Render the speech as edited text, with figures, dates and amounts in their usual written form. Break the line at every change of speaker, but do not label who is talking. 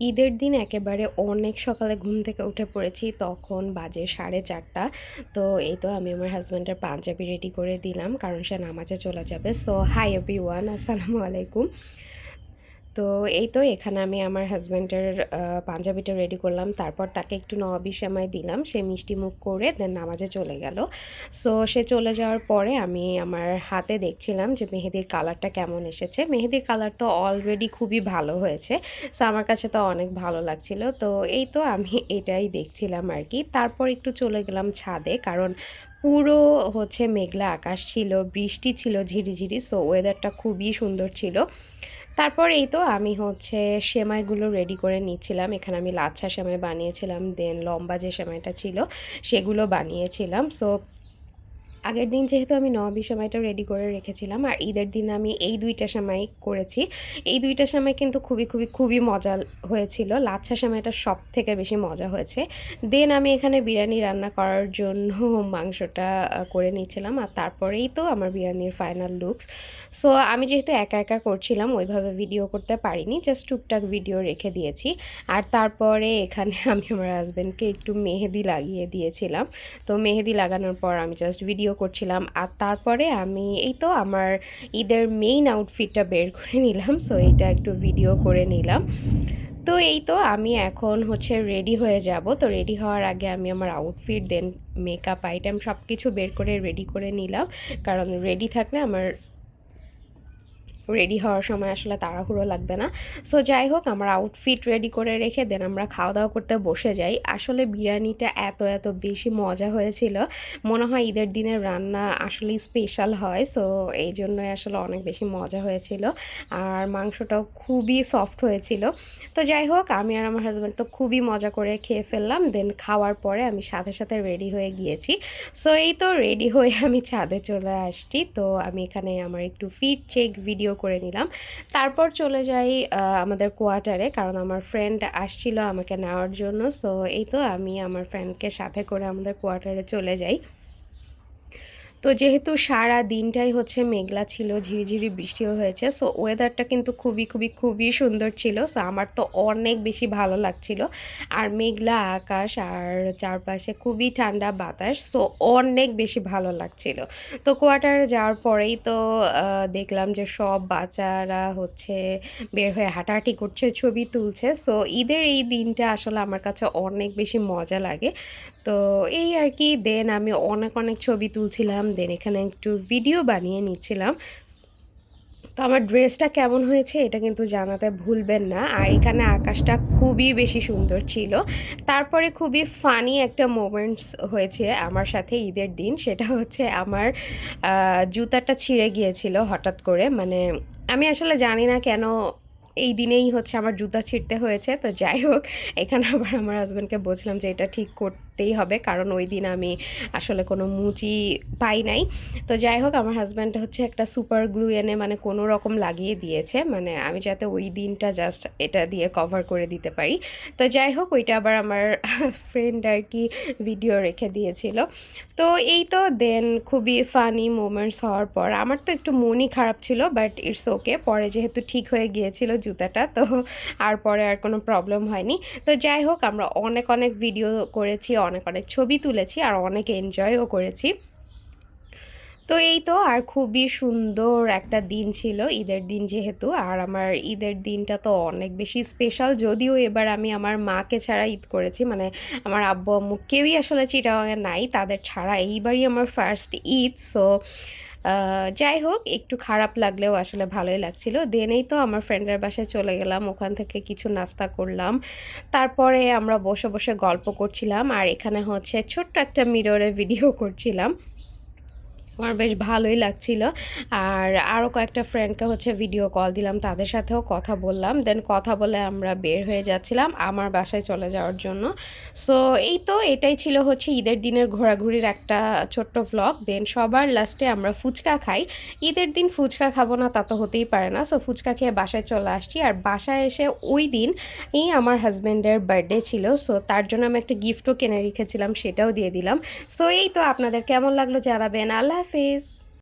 ঈদের দিন একেবারে অনেক সকালে ঘুম থেকে উঠে পড়েছি। তখন বাজে 4:30। তো এই তো আমি আমার হাসব্যান্ডের পাঞ্জাবি রেডি করে দিলাম, কারণ সে নামাজে চলে যাবে। সো হাই এভরিওয়ান, আসসালামু আলাইকুম। তো এই তো এখানে আমি আমার হাসব্যান্ডের পাঞ্জাবিটা রেডি করলাম। তারপর তাকে একটু নওয়াবি সেমাই দিলাম। সে মিষ্টি মুখ করে দেন নামাজে চলে গেল। সো সে চলে যাওয়ার পরে আমি আমার হাতে দেখছিলাম যে মেহেদির কালারটা কেমন এসেছে। মেহেদির কালার তো অলরেডি খুবই ভালো হয়েছে। সো আমার কাছে তো অনেক ভালো লাগছিল। তো এই তো আমি এটাই দেখছিলাম আরকি। তারপর একটু চলে গেলাম ছাদে, কারণ পুরো মেঘলা আকাশ ছিল, বৃষ্টি ছিল ঝিরিঝিরি। সো ওয়েদারটা খুবই সুন্দর ছিল। তারপর এই তো আমি সেমাইগুলো রেডি করে নিচ্ছিলাম। এখানে আমি লাচ্ছা সেমাই বানিয়েছিলাম, দেন লম্বা যে সেমাইটা ছিল সেগুলো বানিয়েছিলাম। সো আগের দিন যেহেতু আমি নবাবী সেমাইটা রেডি করে রেখেছিলাম, আর ঈদের দিন আমি এই ২টা সেমাই করেছি। এই ২টা সেমাই কিন্তু খুবই মজা হয়েছিল। লাচ্ছা সেমাইটা সবথেকে বেশি মজা হয়েছে। দেন আমি এখানে বিরিয়ানি রান্না করার জন্য মাংসটা করে নিচ্ছিলাম, আর তারপরেই তো আমার বিরিয়ানির ফাইনাল লুকস। সো আমি যেহেতু একা একা করছিলাম, ওইভাবে ভিডিও করতে পারিনি, জাস্ট টুকটাক ভিডিও রেখে দিয়েছি। আর তারপরে এখানে আমি আমার হাসব্যান্ডকে একটু মেহেদি লাগিয়ে দিয়েছিলাম। তো মেহেদি লাগানোর পর আমি জাস্ট ভিডিও করছিলাম, আর তারপরে আমি এই তো আমার ঈদের মেইন আউটফিটটা বের করে নিলাম। সো এইটা একটু ভিডিও করে নিলাম। তো এই তো আমি এখন রেডি হয়ে যাব। তো রেডি হওয়ার আগে আমি আমার আউটফিট, দেন মেকআপ আইটেম সব কিছু বের করে রেডি করে নিলাম, কারণ রেডি থাকলে আমার রেডি হওয়ার সময় আসলে তাড়াহুড়ো লাগবে না। সো যাই হোক, আমার আউটফিট রেডি করে রেখে দেন আমরা খাওয়া দাওয়া করতে বসে যাই। আসলে বিরিয়ানিটা এত বেশি মজা হয়েছিল, মনে হয় ঈদের দিনের রান্না আসলেই স্পেশাল হয়। সো এই জন্যই আসলে অনেক বেশি মজা হয়েছিল, আর মাংসটাও খুবই সফট হয়েছিল। তো যাই হোক, আমি আর আমার হাজব্যান্ড তো খুবই মজা করে খেয়ে ফেললাম। দেন খাওয়ার পরে আমি সাথে রেডি হয়ে গিয়েছি। সো এই তো রেডি হয়ে আমি ছাদে চলে আসছি। তো আমি এখানে আমার একটু ফিট চেক ভিডিও করে নিলাম। তারপর চলে যাই আমাদের কোয়ার্টারে, কারণ আমার ফ্রেন্ড আসছিল আমাকে নেওয়ার জন্য। সো এই তো আমি আমার ফ্রেন্ডকে সাথে করে আমাদের কোয়ার্টারে চলে যাই। তো যেহেতু সারা দিনটাই মেঘলা ছিল, ঝিরিঝিরি বৃষ্টিও হয়েছে। সো ওয়েদারটা কিন্তু খুবই সুন্দর ছিল। সো আমার তো অনেক বেশি ভালো লাগছিল। আর মেঘলা আকাশ, আর চারপাশে খুবই ঠান্ডা বাতাস। সো অনেক বেশি ভালো লাগছিল। তো কোয়ার্টারে যাওয়ার পরেই তো দেখলাম যে সব বাচ্চারা বের হয়ে হাঁটাহাঁটি করছে, ছবি তুলছে। সো ঈদের এই দিনটা আসলে আমার কাছে অনেক বেশি মজা লাগে। তো এই আর কি। দেন আমি অনেক ছবি তুলছিলাম, দেন এখানে একটু ভিডিও বানিয়ে নিচ্ছিলাম। তো আমার ড্রেসটা কেমন হয়েছে এটা কিন্তু জানাতে ভুলবেন না। আর এখানে আকাশটা খুবই বেশি সুন্দর ছিল। তারপরে খুবই ফানি একটা মোমেন্টস হয়েছে আমার সাথে ঈদের দিন। সেটা আমার জুতাটা ছিঁড়ে গিয়েছিল হঠাৎ করে। মানে আমি আসলে জানি না কেন এই দিনেই আমার জুতা ছিঁড়তে হয়েছে। তো যাই হোক, এখানে আবার আমার হাসব্যান্ডকে বলছিলাম যে এটা ঠিক করতেই হবে, কারণ ওই দিন আমি আসলে কোনো মুচি পাই নাই। তো যাই হোক, আমার হাসব্যান্ড একটা সুপার গ্লু এনে মানে কোনো রকম লাগিয়ে দিয়েছে, মানে আমি যাতে ওই দিনটা জাস্ট এটা দিয়ে কভার করে দিতে পারি। তো যাই হোক, ওইটা আবার আমার ফ্রেন্ড আর কি ভিডিও রেখে দিয়েছিল। তো এই তো দেন খুবই ফানি মোমেন্টস হওয়ার পর আমার তো একটু মনই খারাপ ছিল, বাট ইটস ওকে। পরে যেহেতু ঠিক হয়ে গিয়েছিল জুতাটা, তো আর পরে আর কোনো প্রবলেম হয়নি। তো যাই হোক, আমরা অনেক ভিডিও করেছি, অনেক ছবি তুলেছি, আর অনেক এনজয়ও করেছি। তো এই তো, আর খুবই সুন্দর একটা দিন ছিল ঈদের দিন যেহেতু। আর আমার ঈদের দিনটা তো অনেক বেশি স্পেশাল, যদিও এবার আমি আমার মাকে ছাড়া ঈদ করেছি, মানে আমার আব্বু আম্মু কেউই আসলে চিটাগাংয়ে নাই, তাদের ছাড়া এইবারই আমার ফার্স্ট ঈদ। সো যাই হোক, একটু খারাপ লাগলেও আসলে ভালোই লাগছিল। দেন এই তো আমার ফ্রেন্ডের বাসায় চলে গেলাম, ওখান থেকে কিছু নাস্তা করলাম। তারপরে আমরা বসে গল্প করছিলাম, আর এখানে ছোট্ট একটা মিররে ভিডিও করছিলাম। আমার বেশ ভালোই লাগছিল। আর আরও কয়েকটা ফ্রেন্ডকে ভিডিও কল দিলাম, তাদের সাথেও কথা বললাম। দেন কথা বলে আমরা বের হয়ে যাচ্ছিলাম আমার বাসায় চলে যাওয়ার জন্য। সো এই তো, এটাই ছিল ঈদের দিনের ঘোরাঘুরির একটা ছোট্ট ভ্লগ। দেন সবার লাস্টে আমরা ফুচকা খাই। ঈদের দিন ফুচকা খাবো না তা তো হতেই পারে না। সো ফুচকা খেয়ে বাসায় চলে আসছি। আর বাসায় এসে ওই দিন আমার হাজব্যান্ডের বার্থডে ছিল। সো তার জন্য আমি একটা গিফটও কিনে রেখেছিলাম, সেটাও দিয়ে দিলাম। সো এই তো, আপনাদের কেমন লাগলো জানাবেন। আল্লাহ হাফেজ।